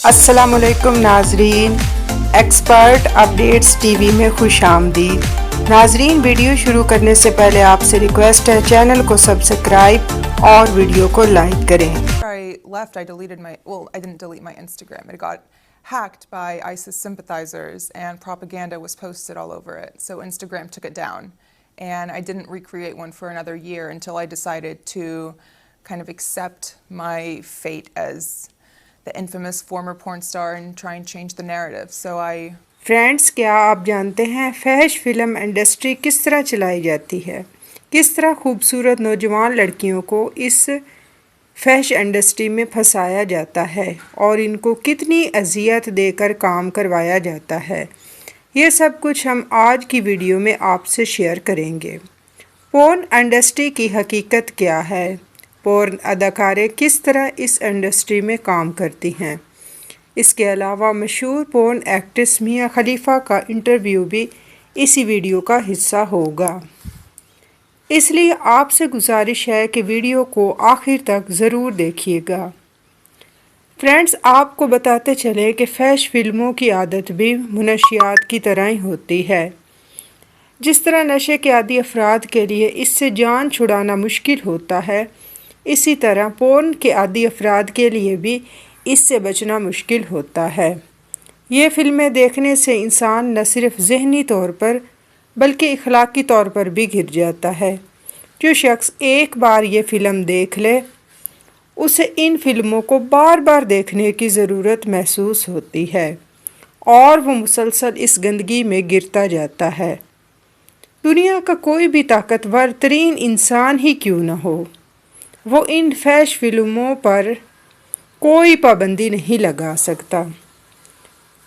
السلام علیکم ناظرین، ایکسپرٹ اپڈیٹس ٹی وی میں خوش آمدید۔ ناظرین، ویڈیو شروع کرنے سے پہلے آپ سے ریکویسٹ ہے چینل کو سبسکرائب اور ویڈیو کو لائک کریں۔ I didn't delete my Instagram. It got hacked by ISIS sympathizers and propaganda was posted all over it. So Instagram took it down. And I didn't recreate one for another year until I decided to kind of accept my fate as the infamous former porn star and try and change the narrative. Friends, کیا آپ جانتے ہیں فحش film industry کس طرح چلائی جاتی ہے؟ کس طرح خوبصورت نوجوان لڑکیوں کو اس فحش انڈسٹری میں پھنسایا جاتا ہے اور ان کو کتنی اذیت دے کر کام کروایا جاتا ہے؟ یہ سب کچھ ہم آج کی ویڈیو میں آپ سے شیئر کریں گے۔ پورن انڈسٹری کی حقیقت کیا ہے؟ پورن اداکاریں کس طرح اس انڈسٹری میں کام کرتی ہیں؟ اس کے علاوہ مشہور پورن ایکٹریس میاں خلیفہ کا انٹرویو بھی اسی ویڈیو کا حصہ ہوگا۔ اس لیے آپ سے گزارش ہے کہ ویڈیو کو آخر تک ضرور دیکھیے گا۔ فرینڈز، آپ کو بتاتے چلیں کہ فحش فلموں کی عادت بھی منشیات کی طرح ہی ہوتی ہے۔ جس طرح نشے کے عادی افراد کے لیے اس سے جان چھڑانا مشکل ہوتا ہے، اسی طرح پورن کے عادی افراد کے لیے بھی اس سے بچنا مشکل ہوتا ہے۔ یہ فلمیں دیکھنے سے انسان نہ صرف ذہنی طور پر بلکہ اخلاقی طور پر بھی گر جاتا ہے۔ جو شخص ایک بار یہ فلم دیکھ لے، اسے ان فلموں کو بار بار دیکھنے کی ضرورت محسوس ہوتی ہے اور وہ مسلسل اس گندگی میں گرتا جاتا ہے۔ دنیا کا کوئی بھی طاقتور ترین انسان ہی کیوں نہ ہو، وہ ان فحش فلموں پر کوئی پابندی نہیں لگا سکتا۔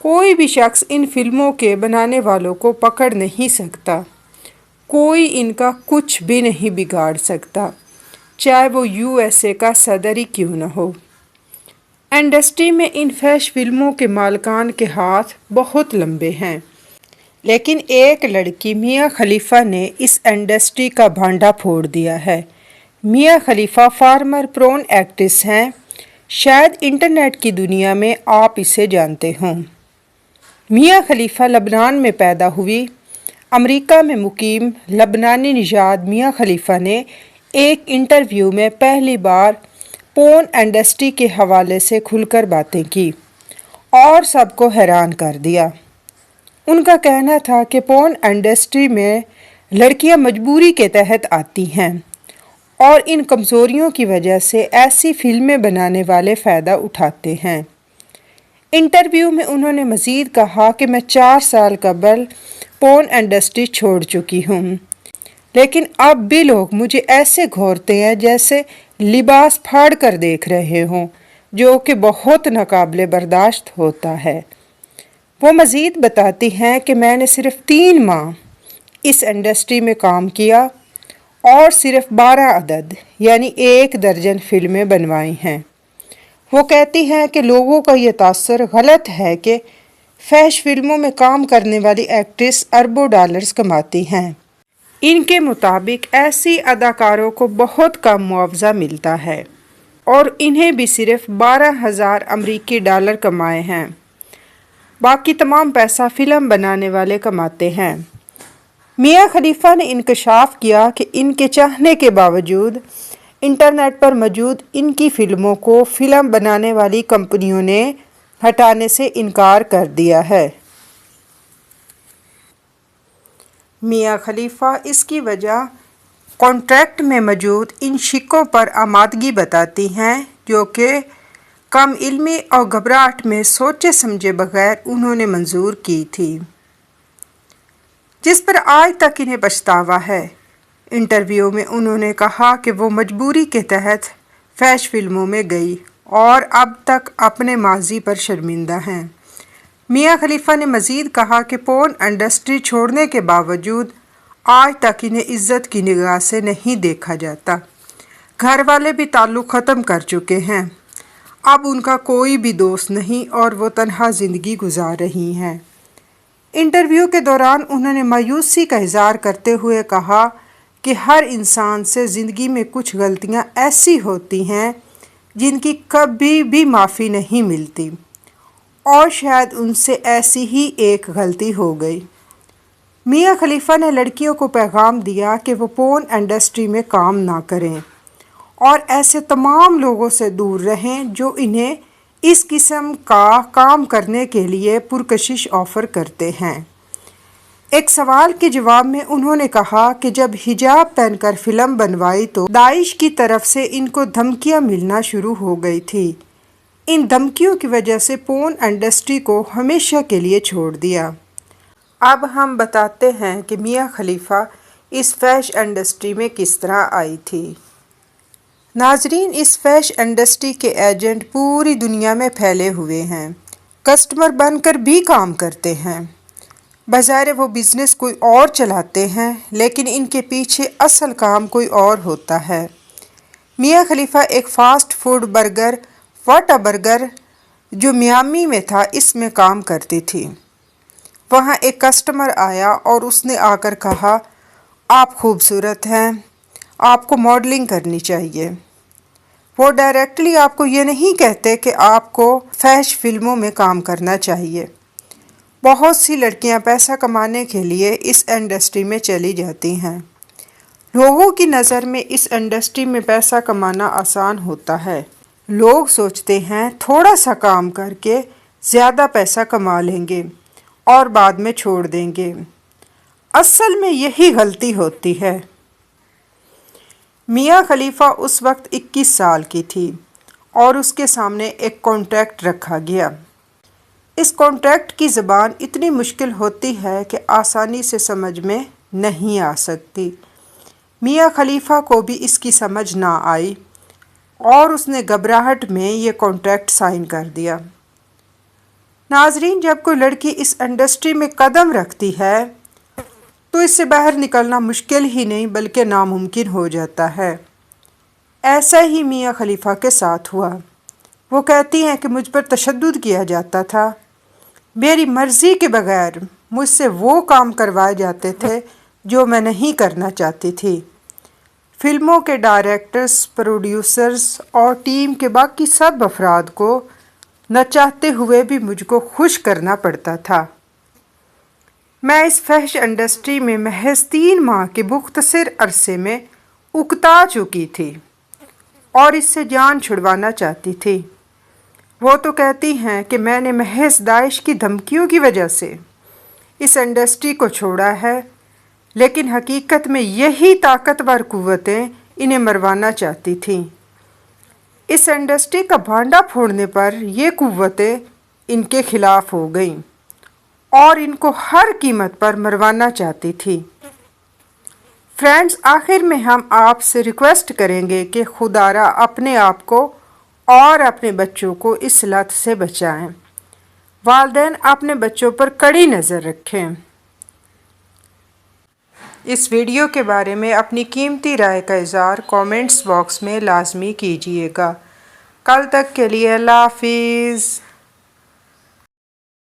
کوئی بھی شخص ان فلموں کے بنانے والوں کو پکڑ نہیں سکتا۔ کوئی ان کا کچھ بھی نہیں بگاڑ سکتا، چاہے وہ USA کا صدر ہی کیوں نہ ہو۔ انڈسٹری میں ان فحش فلموں کے مالکان کے ہاتھ بہت لمبے ہیں، لیکن ایک لڑکی میاں خلیفہ نے اس انڈسٹری کا بھانڈا پھوڑ دیا ہے۔ میاں خلیفہ فارمر پورن ایکٹریس ہیں۔ شاید انٹرنیٹ کی دنیا میں آپ اسے جانتے ہوں۔ میاں خلیفہ لبنان میں پیدا ہوئی۔ امریکہ میں مقیم لبنانی نژاد میاں خلیفہ نے ایک انٹرویو میں پہلی بار پورن انڈسٹری کے حوالے سے کھل کر باتیں کی اور سب کو حیران کر دیا۔ ان کا کہنا تھا کہ پورن انڈسٹری میں لڑکیاں مجبوری کے تحت آتی ہیں اور ان کمزوریوں کی وجہ سے ایسی فلمیں بنانے والے فائدہ اٹھاتے ہیں۔ انٹرویو میں انہوں نے مزید کہا کہ میں 4 سال قبل پورن انڈسٹری چھوڑ چکی ہوں، لیکن اب بھی لوگ مجھے ایسے گھورتے ہیں جیسے لباس پھاڑ کر دیکھ رہے ہوں، جو کہ بہت ناقابل برداشت ہوتا ہے۔ وہ مزید بتاتی ہیں کہ میں نے صرف 3 ماہ اس انڈسٹری میں کام کیا اور صرف 12 عدد یعنی 1 درجن فلمیں بنوائی ہیں۔ وہ کہتی ہیں کہ لوگوں کا یہ تاثر غلط ہے کہ فحش فلموں میں کام کرنے والی ایکٹریس اربوں ڈالرز کماتی ہیں۔ ان کے مطابق ایسی اداکاروں کو بہت کم معاوضہ ملتا ہے اور انہیں بھی صرف 12,000 امریکی ڈالر کمائے ہیں۔ باقی تمام پیسہ فلم بنانے والے کماتے ہیں۔ میاں خلیفہ نے انکشاف کیا کہ ان کے چاہنے کے باوجود انٹرنیٹ پر موجود ان کی فلموں کو فلم بنانے والی کمپنیوں نے ہٹانے سے انکار کر دیا ہے۔ میاں خلیفہ اس کی وجہ کانٹریکٹ میں موجود ان شقوں پر آمادگی بتاتی ہیں جو کہ کم علمی اور گھبراہٹ میں سوچے سمجھے بغیر انہوں نے منظور کی تھی، جس پر آج تک انہیں پچھتاوا ہے۔ انٹرویو میں انہوں نے کہا کہ وہ مجبوری کے تحت فحش فلموں میں گئی اور اب تک اپنے ماضی پر شرمندہ ہیں۔ میاں خلیفہ نے مزید کہا کہ پورن انڈسٹری چھوڑنے کے باوجود آج تک انہیں عزت کی نگاہ سے نہیں دیکھا جاتا۔ گھر والے بھی تعلق ختم کر چکے ہیں۔ اب ان کا کوئی بھی دوست نہیں اور وہ تنہا زندگی گزار رہی ہیں۔ انٹرویو کے دوران انہوں نے مایوسی کا اظہار کرتے ہوئے کہا کہ ہر انسان سے زندگی میں کچھ غلطیاں ایسی ہوتی ہیں جن کی کبھی بھی معافی نہیں ملتی اور شاید ان سے ایسی ہی ایک غلطی ہو گئی۔ میاں خلیفہ نے لڑکیوں کو پیغام دیا کہ وہ پورن انڈسٹری میں کام نہ کریں اور ایسے تمام لوگوں سے دور رہیں جو انہیں اس قسم کا کام کرنے کے لیے پرکشش آفر کرتے ہیں۔ ایک سوال کے جواب میں انہوں نے کہا کہ جب حجاب پہن کر فلم بنوائی تو داعش کی طرف سے ان کو دھمکیاں ملنا شروع ہو گئی تھی۔ ان دھمکیوں کی وجہ سے پورن انڈسٹری کو ہمیشہ کے لیے چھوڑ دیا۔ اب ہم بتاتے ہیں کہ میاں خلیفہ اس فحش انڈسٹری میں کس طرح آئی تھی۔ ناظرین، اس فحش انڈسٹری کے ایجنٹ پوری دنیا میں پھیلے ہوئے ہیں، کسٹمر بن کر بھی کام کرتے ہیں۔ بظاہر وہ بزنس کوئی اور چلاتے ہیں لیکن ان کے پیچھے اصل کام کوئی اور ہوتا ہے۔ میاں خلیفہ ایک فاسٹ فوڈ برگر واٹا برگر جو میامی میں تھا اس میں کام کرتی تھی۔ وہاں ایک کسٹمر آیا اور اس نے آ کر کہا، آپ خوبصورت ہیں، آپ کو ماڈلنگ کرنی چاہیے۔ وہ ڈائریکٹلی آپ کو یہ نہیں کہتے کہ آپ کو فحش فلموں میں کام کرنا چاہیے۔ بہت سی لڑکیاں پیسہ کمانے کے لیے اس انڈسٹری میں چلی جاتی ہیں۔ لوگوں کی نظر میں اس انڈسٹری میں پیسہ کمانا آسان ہوتا ہے۔ لوگ سوچتے ہیں تھوڑا سا کام کر کے زیادہ پیسہ کما لیں گے اور بعد میں چھوڑ دیں گے۔ اصل میں یہی غلطی ہوتی ہے۔ میاں خلیفہ اس وقت 21 سال کی تھی اور اس کے سامنے ایک کانٹریکٹ رکھا گیا۔ اس کانٹریکٹ کی زبان اتنی مشکل ہوتی ہے کہ آسانی سے سمجھ میں نہیں آ سکتی۔ میاں خلیفہ کو بھی اس کی سمجھ نہ آئی اور اس نے گھبراہٹ میں یہ کانٹریکٹ سائن کر دیا۔ ناظرین، جب کوئی لڑکی اس انڈسٹری میں قدم رکھتی ہے تو اس سے باہر نکلنا مشکل ہی نہیں بلکہ ناممکن ہو جاتا ہے۔ ایسا ہی میاں خلیفہ کے ساتھ ہوا۔ وہ کہتی ہیں کہ مجھ پر تشدد کیا جاتا تھا، میری مرضی کے بغیر مجھ سے وہ کام کروائے جاتے تھے جو میں نہیں کرنا چاہتی تھی۔ فلموں کے ڈائریکٹرز، پروڈیوسرز اور ٹیم کے باقی سب افراد کو نہ چاہتے ہوئے بھی مجھ کو خوش کرنا پڑتا تھا۔ میں اس فحش انڈسٹری میں محض 3 ماہ کے مختصر عرصے میں اکتا چکی تھی اور اس سے جان چھڑوانا چاہتی تھی۔ وہ تو کہتی ہیں کہ میں نے محض داعش کی دھمکیوں کی وجہ سے اس انڈسٹری کو چھوڑا ہے، لیکن حقیقت میں یہی طاقتور قوتیں انہیں مروانا چاہتی تھیں۔ اس انڈسٹری کا بھانڈا پھوڑنے پر یہ قوتیں ان کے خلاف ہو گئیں اور ان کو ہر قیمت پر مروانا چاہتی تھی۔ فرینڈز، آخر میں ہم آپ سے ریکویسٹ کریں گے کہ خدا را اپنے آپ کو اور اپنے بچوں کو اس لت سے بچائیں۔ والدین اپنے بچوں پر کڑی نظر رکھیں۔ اس ویڈیو کے بارے میں اپنی قیمتی رائے کا اظہار کامنٹس باکس میں لازمی کیجیے گا۔ کل تک کے لیے اللہ حافظ۔